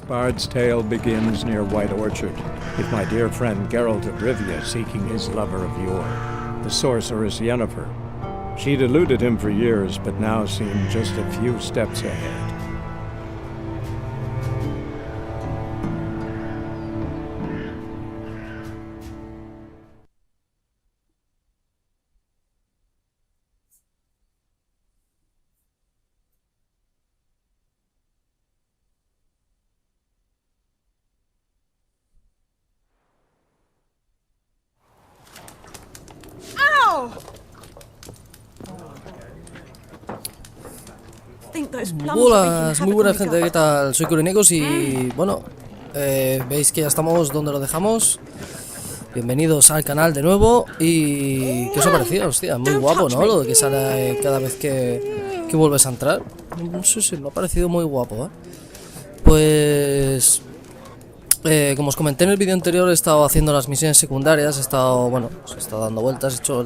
Bard's tale begins near White Orchard, with my dear friend Geralt of Rivia seeking his lover of yore, the sorceress Yennefer. She'd eluded him for years, but now seemed just a few steps ahead. Hola, muy buena gente, ¿qué tal? Soy Corinecos y bueno, veis que ya estamos donde lo dejamos. Bienvenidos al canal de nuevo. ¿Y qué os ha parecido? Hostia, muy guapo, ¿no? Lo de que sale cada vez que vuelves a entrar. No sé si me ha parecido muy guapo, ¿eh? Pues... como os comenté en el vídeo anterior, he estado haciendo las misiones secundarias, he estado, bueno, he estado dando vueltas, he hecho,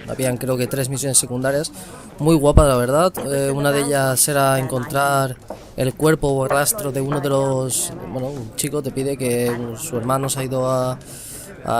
habían creo que 3 misiones secundarias, muy guapas la verdad. Una de ellas era encontrar el cuerpo o el rastro de uno de los, bueno, un chico te pide que su hermano se ha ido a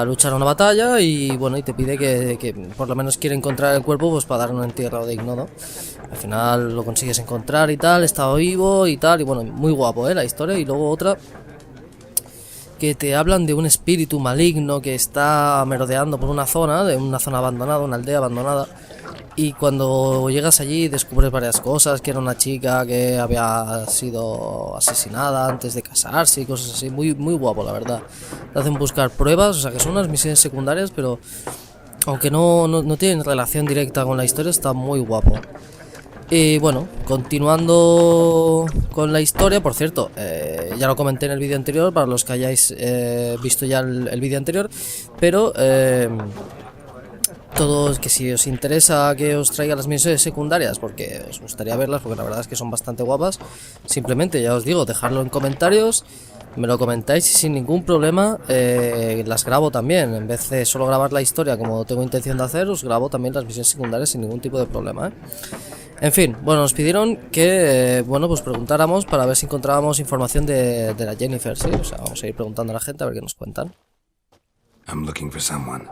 luchar a una batalla y bueno, y te pide que por lo menos quiere encontrar el cuerpo pues para darle un entierro digno, ¿no? Al final lo consigues encontrar y tal, estaba vivo y tal, y bueno, muy guapo, la historia. Y luego otra que te hablan de un espíritu maligno que está merodeando por una zona, de una zona abandonada, una aldea abandonada. Y cuando llegas allí descubres varias cosas, que era una chica que había sido asesinada antes de casarse y cosas así. Muy, muy guapo, la verdad. Te hacen buscar pruebas, o sea que son unas misiones secundarias, pero aunque no tienen relación directa con la historia, está muy guapo. Y bueno, continuando con la historia, por cierto, ya lo comenté en el vídeo anterior, para los que hayáis visto ya el vídeo anterior, pero todos, que si os interesa que os traiga las misiones secundarias, porque os gustaría verlas, porque la verdad es que son bastante guapas, simplemente ya os digo, dejadlo en comentarios, me lo comentáis y sin ningún problema las grabo también. En vez de solo grabar la historia como tengo intención de hacer, os grabo también las misiones secundarias sin ningún tipo de problema, En fin, bueno, nos pidieron que, bueno, pues preguntáramos para ver si encontrábamos información de la Yennefer, ¿sí? O sea, vamos a ir preguntando a la gente a ver qué nos cuentan. I'm looking for someone.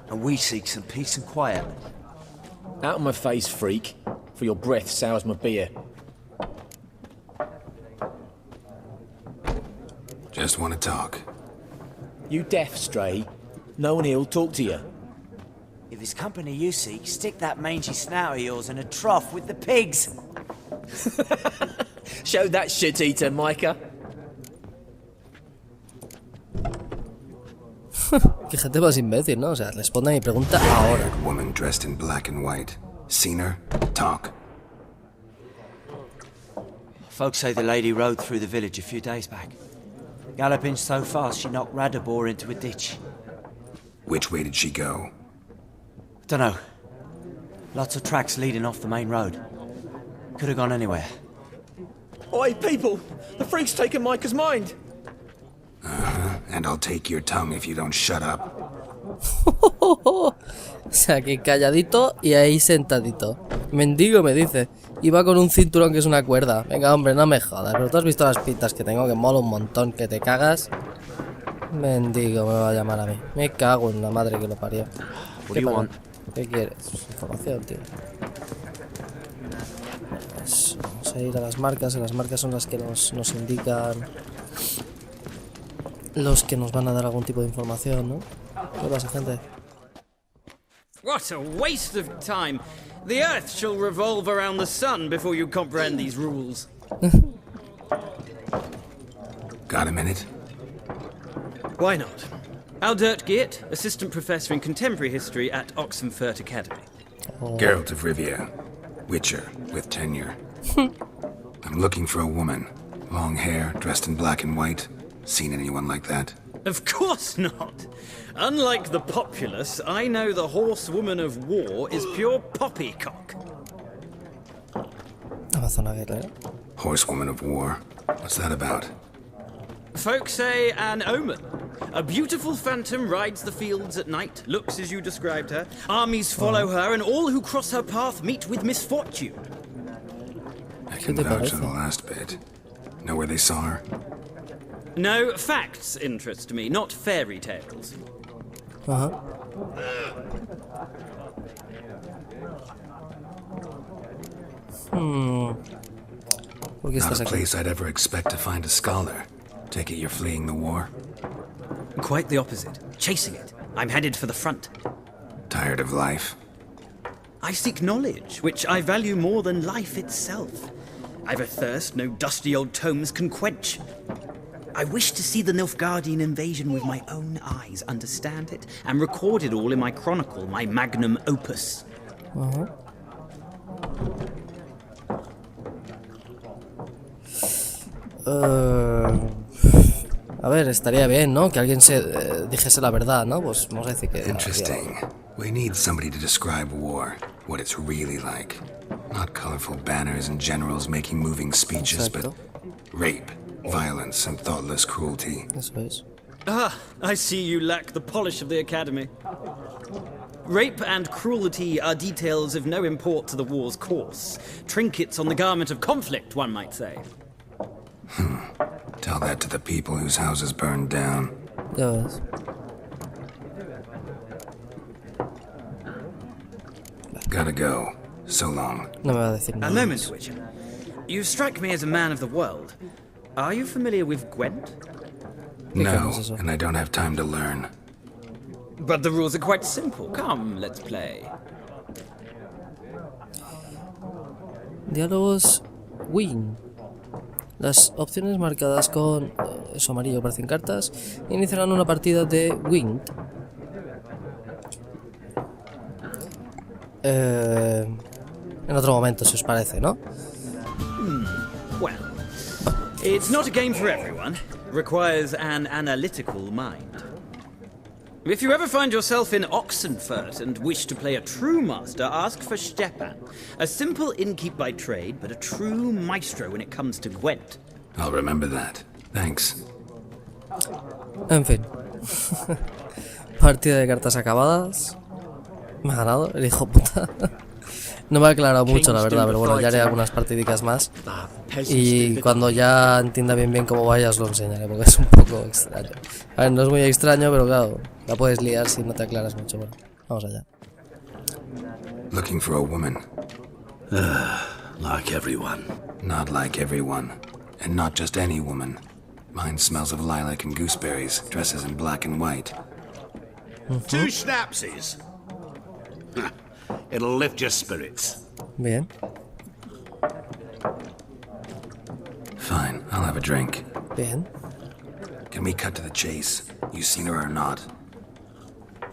And we seek some peace and quiet. Out of my face, freak. For your breath sours my beer. Just want to talk. You deaf, Stray? No one here'll talk to you. If it's company you seek, stick that mangy snout of yours in a trough with the pigs. Show that shit-eater, Micah. Qué gente más imbécil, ¿no? O sea, responda a mi pregunta ahora. Woman dressed in black and white. Seen her? Talk. Folks say the lady rode through the village a few days back. Galloping so fast she knocked Radabor into a ditch. Which way did she go? Dunno. Lots of tracks leading off the main road. Could have gone anywhere. Oi, people! The freak's taken Micah's mind! And I'll take your tongue if you don't shut up. O sea, que calladito y ahí sentadito. Mendigo me dice. Iba con un cinturón que es una cuerda. Venga, hombre, no me jodas. Pero tú has visto las pintas que tengo, que mola un montón, que te cagas. Mendigo me va a llamar a mí. Me cago en la madre que lo parió. ¿Qué quieres? Información, tío. Pues vamos a ir a las marcas. Las marcas son las que nos indican los que nos van a dar algún tipo de información, ¿no? ¿Qué pasa, gente? What a waste of time! The Earth shall revolve around the sun before you comprehend these rules. Got a minute? Why not? Aldert Geert, Assistant Professor in Contemporary History at Oxenfurt Academy. Geralt of Rivia. Witcher, with tenure. I'm looking for a woman. Long hair, dressed in black and white. Seen anyone like that? Of course not! Unlike the populace, I know the horsewoman of war is pure poppycock. Amazona guerrera. Horsewoman of war? What's that about? Folk say an omen. A beautiful phantom rides the fields at night, looks as you described her. Armies follow her, and all who cross her path meet with misfortune. I can vouch for the last bit. Know where they saw her? No, facts interest me, not fairy tales. Ajá. ¿Por qué Not estás a aquí? place I'd ever expect to find a scholar. Take it you're fleeing the war? Quite the opposite. Chasing it. I'm headed for the front. Tired of life? I seek knowledge, which I value more than life itself. I've a thirst no dusty old tomes can quench. I wish to see the Nilfgaardian invasion with my own eyes, understand it, and record it all in my chronicle, my magnum opus. Ajá. A ver, estaría bien, ¿no? Que alguien se dijese la verdad, ¿no? Pues vamos a decir que... Interesting. We need somebody to describe war, what it's really like. Not colorful banners and generals making moving speeches, Exacto. but rape, violence, and thoughtless cruelty. Eso es. Ah, I see you lack the polish of the academy. Rape and cruelty are details of no import to the war's course. Trinkets on the garment of conflict, one might say. Tell that to the people whose houses burned down. Ya ves. Gotta go. So long. No me va a decir A nada. moment, Witcher. You strike me as a man of the world. Are you familiar with Gwent? No, coño es eso? and I don't have time to learn. But the rules are quite simple. Come, let's play. Diálogos Win. Las opciones marcadas con eso amarillo parecen cartas iniciarán una partida de Win. En otro momento, si os parece, ¿no? Well, it's not a game for everyone. Requires an analytical mind. If you ever find yourself in Oxenfurt and wish to play a true master, ask for Stepan. A simple innkeep by trade, but a true maestro when it comes to Gwent. I'll remember that. Thanks. En fin. Partida de cartas acabadas. Me ha ganado el hijo puta. No me ha aclarado mucho, la verdad, pero bueno, ya haré algunas partidicas más. Y cuando ya entienda bien cómo vaya, os lo enseñaré, porque es un poco extraño. A ver, no es muy extraño, pero claro, la puedes liar si no te aclaras mucho. Bueno, vamos allá. Looking for a woman. Like everyone. Not like everyone. And not just any woman. Mine smells of lilac and gooseberries, dresses in black and white. 2 schnapsies. It'll lift your spirits. Bien. Fine, I'll have a drink. Bien. Can we cut to the chase? You seen her or not?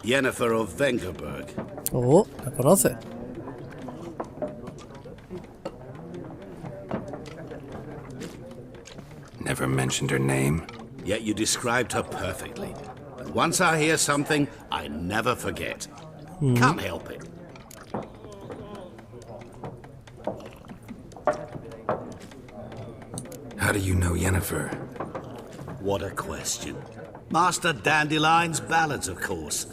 Yennefer of Vengerberg. Oh, la conoce. Never mentioned her name. Yet you described her perfectly. And once I hear something, I never forget. Can't help it. How do you know Yennefer? What a question. Master Dandelion's ballads, of course.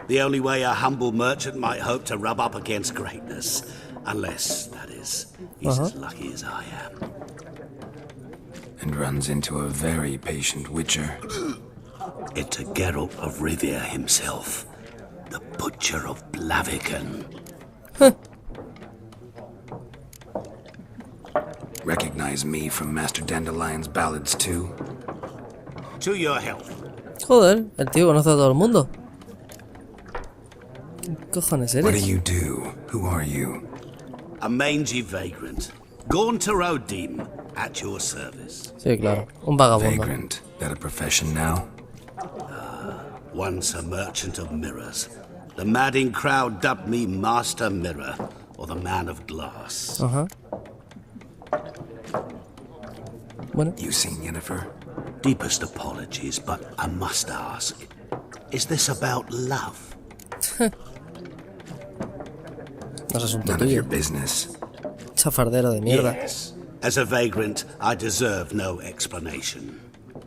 The only way a humble merchant might hope to rub up against greatness. Unless, that is, he's as lucky as I am. And runs into a very patient witcher. It's a Geralt of Rivia himself. The Butcher of Blaviken. Recognize me from Master Dandelion's ballads too? To your health. Joder, el tío conoce a todo el mundo. ¿Qué cojones What do eres? you do? Who are you? A mangy vagrant. Gone to Rodim, at your service. Sí, claro, un vagabundo. Vagrant. That a profession now? Once a merchant of mirrors. The madding crowd dubbed me Master Mirror, or the Man of Glass. Ajá. Bueno, You seen Yennefer? Deepest apologies, but I must ask, is this about love? no es asunto None of your tuyo. business. Chafardero de mierda. Yes. As a vagrant, I deserve no explanation.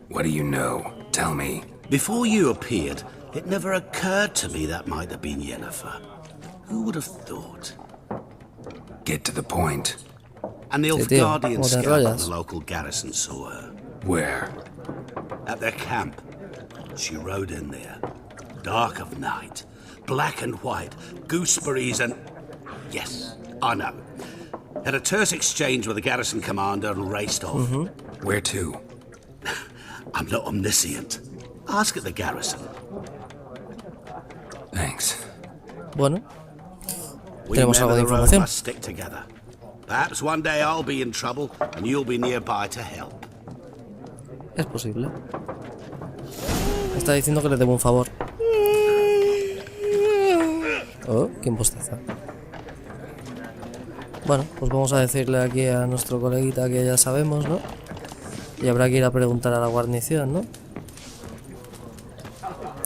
What do you know? Tell me. Before you appeared, it never occurred to me that might have been Yennefer. Who would have thought? Get to the point. An Sí, tío, Nilfgaardian ¿cómo te scout in enrollas? the local garrison saw her. Where? At their camp. She rode in there. Dark of night. Black and white. Gooseberries and... Yes, I know. Had a terse exchange with the garrison commander and raced off. Where to? I'm not omniscient. Ask at the garrison. Thanks. Bueno, We tenemos men algo de of the road información. must stick together. Perhaps one day I'll be in trouble and you'll be nearby to help. Es posible. Está diciendo que le debo un favor. Oh, ¿quién bosteza? Bueno, pues vamos a decirle aquí a nuestro coleguita que ya sabemos, ¿no? Y habrá que ir a preguntar a la guarnición, ¿no?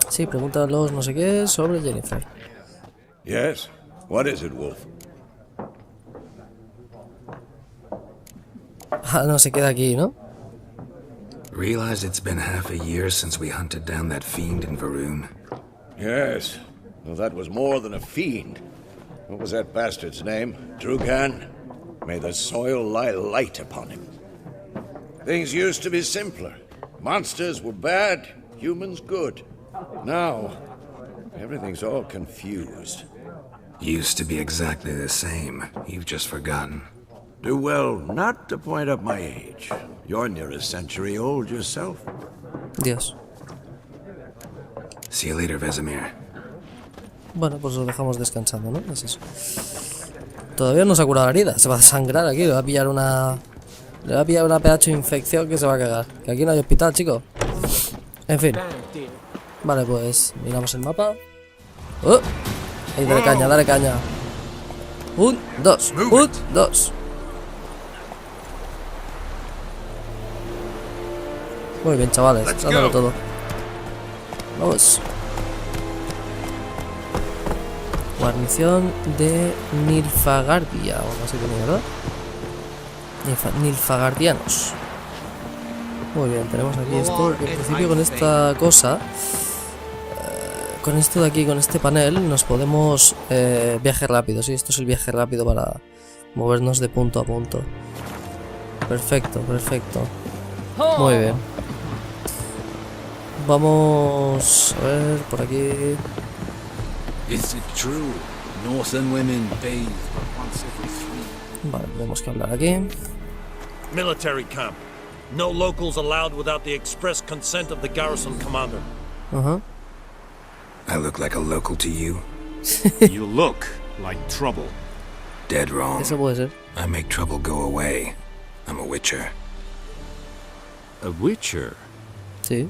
Sí, pregunta a los no sé qué sobre Yennefer. Yes? What is it, Wolf? Ah, no, se queda aquí, ¿no? Realize it's been half a year since we hunted down that fiend in Varun. Yes. Well, that was more than a fiend. What was that bastard's name? Drugan? May the soil lie light upon him. Things used to be simpler. Monsters were bad, humans good. Now, everything's all confused. Used to be exactly the same. You've just forgotten. Do well not to point up my age. You're near a century old yourself. Dios. See you later, Vesemir. Bueno, pues lo dejamos descansando, ¿no? Es eso. Todavía no se ha curado la herida. Se va a sangrar aquí. Le va a pillar una... Le va a pillar una pedazo de infección que se va a cagar. Que aquí no hay hospital, chicos. En fin. Vale, pues miramos el mapa. ¡Oh! Ahí, dale caña, dale caña. 1, 2, 1, 2. Muy bien, chavales. Dándolo todo. Vamos. Guarnición de Nilfgaardia, o algo así que ¿verdad? Nilfgaardianos. Muy bien, tenemos aquí esto. Que en principio con esta cosa, con esto de aquí, con este panel, nos podemos viaje rápido. Sí, esto es el viaje rápido para movernos de punto a punto. Perfecto, perfecto. Muy bien. Vamos a ver por aquí. Is it true? Northern women bathe once every 3. Vale, tenemos que hablar aquí. Military camp. No locals allowed without the express consent of the garrison commander. I look like a local to you? You look like trouble. Dead wrong. Eso puede ser. I make trouble go away. I'm a witcher. A witcher? Sí.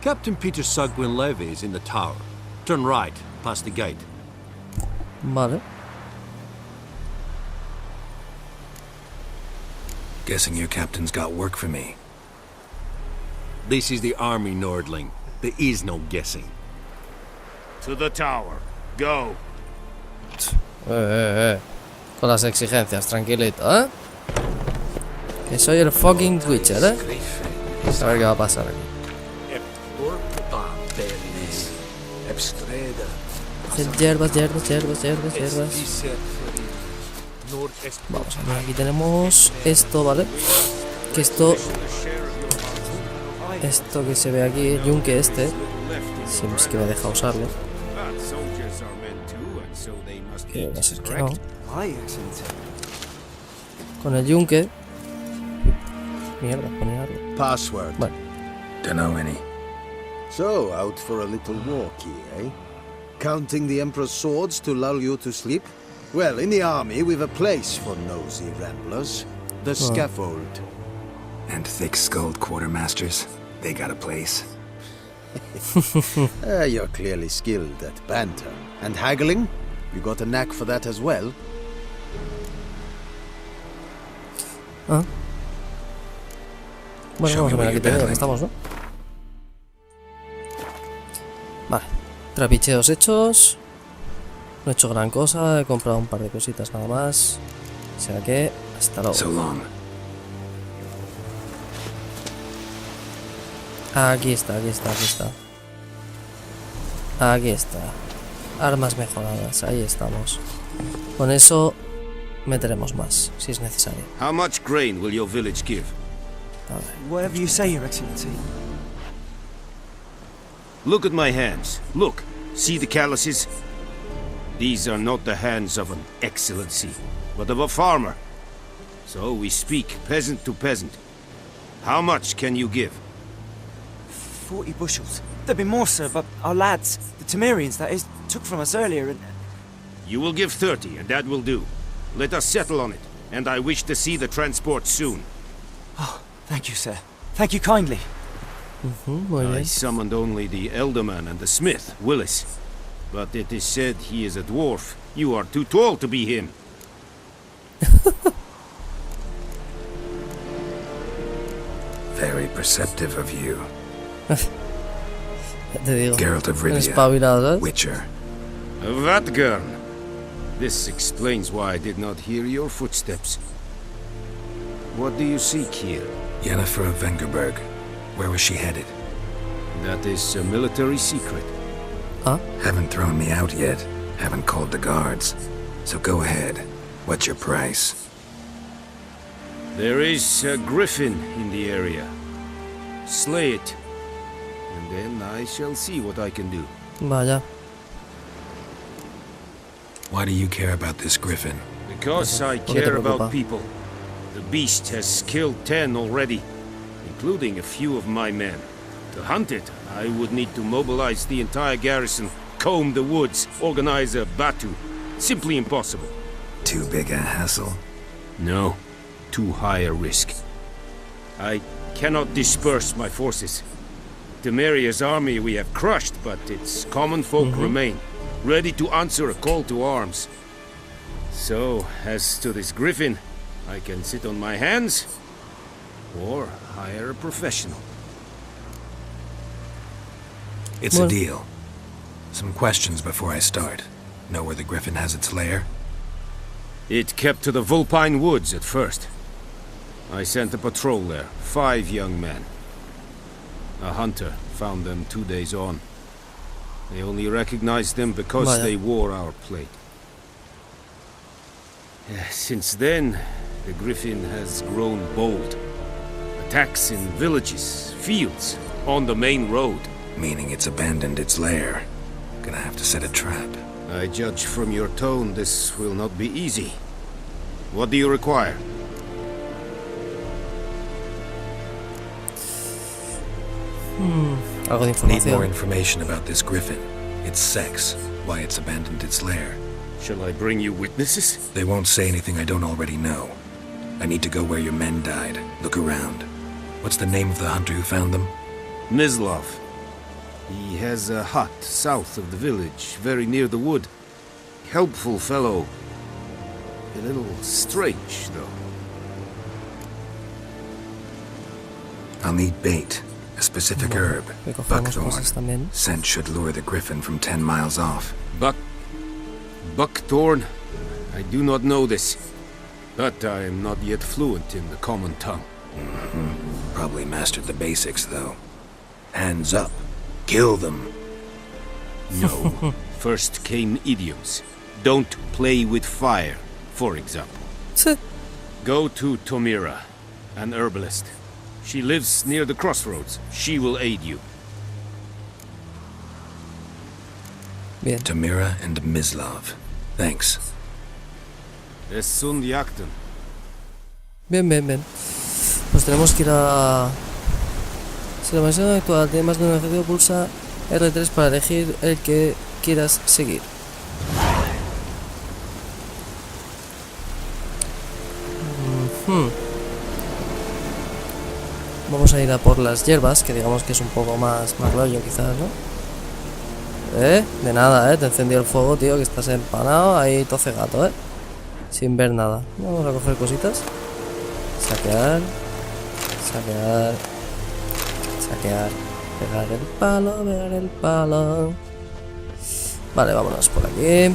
Captain Peter Sugwin Levy is in the tower. Turn right, past the gate. Vale. Guessing your captain's got work for me. This is the army, Nordling. There is no guessing. To the tower. Go. Con las exigencias, tranquilito, ¿eh? Que soy el fucking Witcher, ¿eh? A ver qué va a pasar aquí. Hierbas. Vamos a ver, aquí tenemos esto, ¿vale? Que esto que se ve aquí, el yunque este, si es que me deja usarlo. Que va a ser que no. Con el yunque. Mierda, ponerlo. Password. Bueno. Dunno any. So, out for a little walkie, eh? Counting the Emperor's swords to lull you to sleep? Well, in the army, we've a place for nosy ramblers. The scaffold. And thick-skulled quartermasters? They got a place. You're clearly skilled at banter. And haggling? You got a knack for that as well? Ah. Bueno, vamos a ver, aquí tenemos, estamos, ¿no? Vale, trapicheos hechos. No he hecho gran cosa, he comprado un par de cositas nada más. O sea que, hasta luego. So long. Aquí está. Aquí está. Armas mejoradas, ahí estamos. Con eso meteremos más, si es necesario. How much grain will your village give? Whatever you say, Your Excellency. Look at my hands. Look. See the calluses? These are not the hands of an excellency, but of a farmer. So we speak peasant to peasant. How much can you give? 40 bushels. There'd be more, sir, but our lads, the Temerians, that is, took from us earlier and... You will give 30, and that will do. Let us settle on it, and I wish to see the transport soon. Oh, thank you, sir. Thank you kindly. I summoned only the Elderman and the smith, Willis. But it is said he is a dwarf. You are too tall to be him. Very perceptive of you. Te digo. Geralt of Rivia, Espabilado, ¿sabes? Witcher. Vatgern. This explains why I did not hear your footsteps. What do you seek here? Yennefer of Vengerberg. Where was she headed? That is a military secret. Huh? Haven't thrown me out yet. Haven't called the guards. So go ahead. What's your price? There is a griffin in the area. Slay it. And then I shall see what I can do. Vaya. Why do you care about this griffin? Because I care about people. The beast has killed 10 already, including a few of my men. To hunt it, I would need to mobilize the entire garrison, comb the woods, organize a batu. Simply impossible. Too big a hassle? No, too high a risk. I cannot disperse my forces. Temeria's army we have crushed, but its common folk remain, ready to answer a call to arms. So, as to this griffin, I can sit on my hands, or hire a professional. It's a deal. Some questions before I start. Know where the griffin has its lair? It kept to the Vulpine Woods at first. I sent a patrol there, 5 young men. A hunter found them 2 days on. They only recognized them because they wore our plate. Since then, the griffin has grown bold. Attacks in villages, fields, on the main road. Meaning it's abandoned its lair. Gonna have to set a trap. I judge from your tone this will not be easy. What do you require? Algo de Need more información. information about this griffin. Its sex, why it's abandoned its lair. Shall I bring you witnesses? They won't say anything I don't already know. I need to go where your men died. Look around. What's the name of the hunter who found them? Mislav. He has a hut south of the village, very near the wood. Helpful fellow. A little strange, though. I'll need bait. A specific herb. Cosas Buckthorn. Scent should lure the griffin from 10 miles off. Buckthorn? I do not know this. But I am not yet fluent in the common tongue. Probably mastered the basics, though. Hands up. Kill them. No. First came idioms. Don't play with fire, for example. Go to Tomira, an herbalist. She lives near the crossroads. She will aid you. Bien. Tomira and Mislav. Thanks. Es sunt jagten. Bien, bien, bien. Pues tenemos que ir a... Si la versión actual tiene más de un objetivo, pulsa R3 para elegir el que quieras seguir. Vamos a ir a por las hierbas, que digamos que es un poco más rollo quizás, ¿no? De nada, te encendió el fuego, tío, que estás empanado, ahí toce gato, sin ver nada. Vamos a coger cositas. Saquear. Saquear. Saquear. Pegar el palo, pegar el palo. Vale, vámonos por aquí.